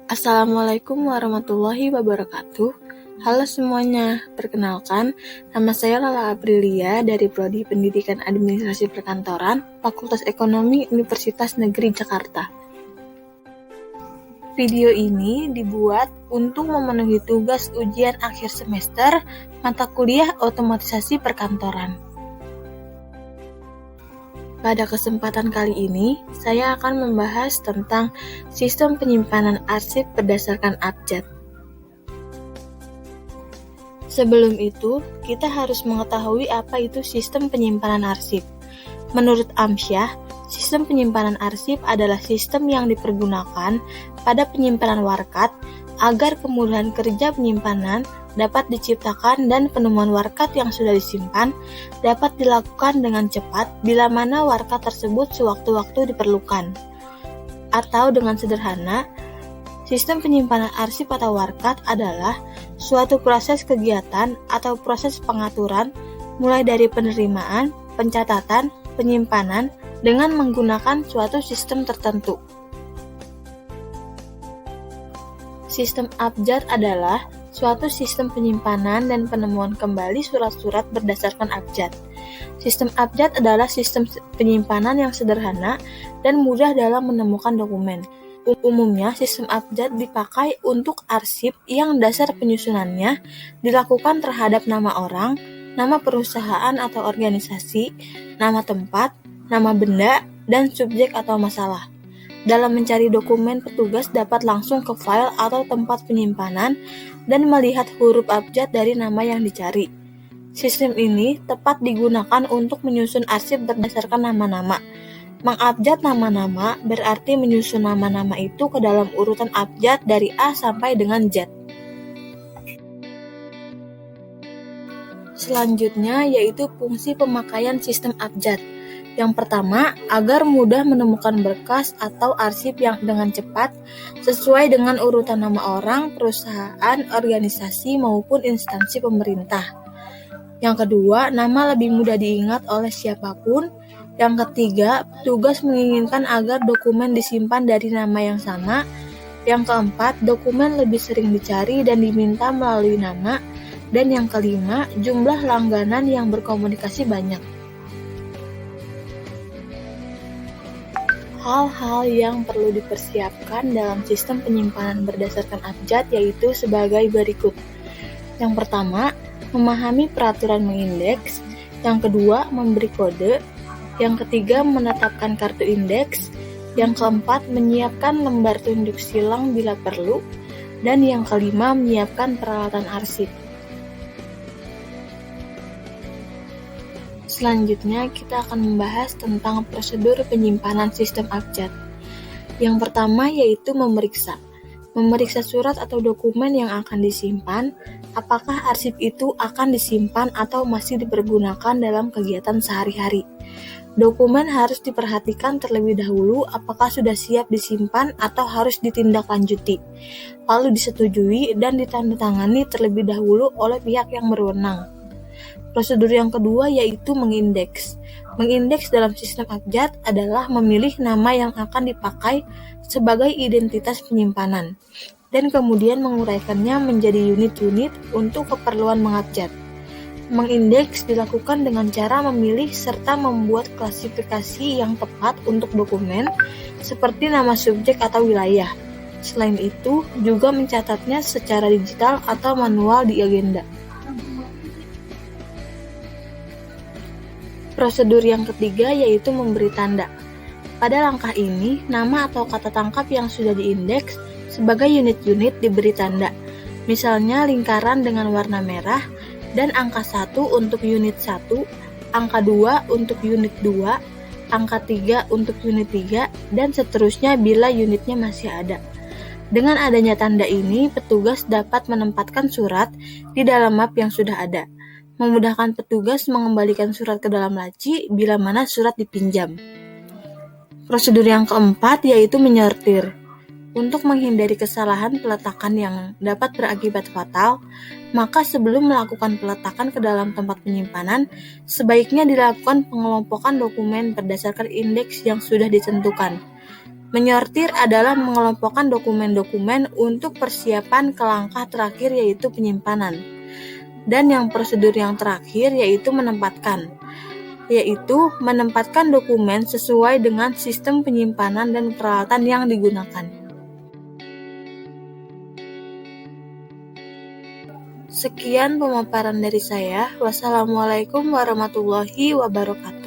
Assalamualaikum warahmatullahi wabarakatuh. Halo semuanya, perkenalkan, nama saya Lala Aprilia dari Prodi Pendidikan Administrasi Perkantoran, Fakultas Ekonomi Universitas Negeri Jakarta. Video ini dibuat untuk memenuhi tugas ujian akhir semester mata kuliah Otomatisasi Perkantoran. Pada kesempatan kali ini, saya akan membahas tentang sistem penyimpanan arsip berdasarkan abjad. Sebelum itu, kita harus mengetahui apa itu sistem penyimpanan arsip. Menurut Amsyah, sistem penyimpanan arsip adalah sistem yang dipergunakan pada penyimpanan warkat agar kemudahan kerja penyimpanan dapat diciptakan dan penemuan warkat yang sudah disimpan dapat dilakukan dengan cepat bila mana warkat tersebut sewaktu-waktu diperlukan. Atau dengan sederhana, sistem penyimpanan arsip atau warkat adalah suatu proses kegiatan atau proses pengaturan mulai dari penerimaan, pencatatan, penyimpanan dengan menggunakan suatu sistem tertentu. Sistem abjad adalah suatu sistem penyimpanan dan penemuan kembali surat-surat berdasarkan abjad. Sistem abjad adalah sistem penyimpanan yang sederhana dan mudah dalam menemukan dokumen. Umumnya, sistem abjad dipakai untuk arsip yang dasar penyusunannya dilakukan terhadap nama orang, nama perusahaan atau organisasi, nama tempat, nama benda, dan subjek atau masalah. Dalam mencari dokumen, petugas dapat langsung ke file atau tempat penyimpanan dan melihat huruf abjad dari nama yang dicari. Sistem ini tepat digunakan untuk menyusun arsip berdasarkan nama-nama. Mengabjad nama-nama berarti menyusun nama-nama itu ke dalam urutan abjad dari A sampai dengan Z. Selanjutnya yaitu fungsi pemakaian sistem abjad. Yang pertama, agar mudah menemukan berkas atau arsip yang dengan cepat sesuai dengan urutan nama orang, perusahaan, organisasi, maupun instansi pemerintah. Yang kedua, nama lebih mudah diingat oleh siapapun. Yang ketiga, petugas menginginkan agar dokumen disimpan dari nama yang sama. Yang keempat, dokumen lebih sering dicari dan diminta melalui nama. Dan yang kelima, jumlah langganan yang berkomunikasi banyak. Hal-hal yang perlu dipersiapkan dalam sistem penyimpanan berdasarkan abjad yaitu sebagai berikut. Yang pertama, memahami peraturan mengindeks. Yang kedua, memberi kode. Yang ketiga, menetapkan kartu indeks. Yang keempat, menyiapkan lembar tunjuk silang bila perlu. Dan yang kelima, menyiapkan peralatan arsip. Selanjutnya, kita akan membahas tentang prosedur penyimpanan sistem abjad. Yang pertama yaitu memeriksa. Memeriksa surat atau dokumen yang akan disimpan, apakah arsip itu akan disimpan atau masih dipergunakan dalam kegiatan sehari-hari. Dokumen harus diperhatikan terlebih dahulu apakah sudah siap disimpan atau harus ditindaklanjuti, lalu disetujui dan ditandatangani terlebih dahulu oleh pihak yang berwenang. Prosedur yang kedua yaitu mengindeks. Mengindeks dalam sistem abjad adalah memilih nama yang akan dipakai sebagai identitas penyimpanan, dan kemudian menguraikannya menjadi unit-unit untuk keperluan mengabjad. Mengindeks dilakukan dengan cara memilih serta membuat klasifikasi yang tepat untuk dokumen, seperti nama subjek atau wilayah. Selain itu, juga mencatatnya secara digital atau manual di agenda. Prosedur yang ketiga yaitu memberi tanda. Pada langkah ini, nama atau kata tangkap yang sudah diindeks sebagai unit-unit diberi tanda. Misalnya lingkaran dengan warna merah dan angka 1 untuk unit 1, angka 2 untuk unit 2, angka 3 untuk unit 3, dan seterusnya bila unitnya masih ada. Dengan adanya tanda ini, petugas dapat menempatkan surat di dalam map yang sudah ada. Memudahkan petugas mengembalikan surat ke dalam laci bila mana surat dipinjam. Prosedur yang keempat yaitu menyortir. Untuk menghindari kesalahan peletakan yang dapat berakibat fatal, maka sebelum melakukan peletakan ke dalam tempat penyimpanan, sebaiknya dilakukan pengelompokan dokumen berdasarkan indeks yang sudah ditentukan. Menyortir adalah mengelompokkan dokumen-dokumen untuk persiapan ke langkah terakhir yaitu penyimpanan. Dan yang prosedur yang terakhir yaitu menempatkan, yaitu menempatkan dokumen sesuai dengan sistem penyimpanan dan peralatan yang digunakan. Sekian pemaparan dari saya. Wassalamualaikum warahmatullahi wabarakatuh.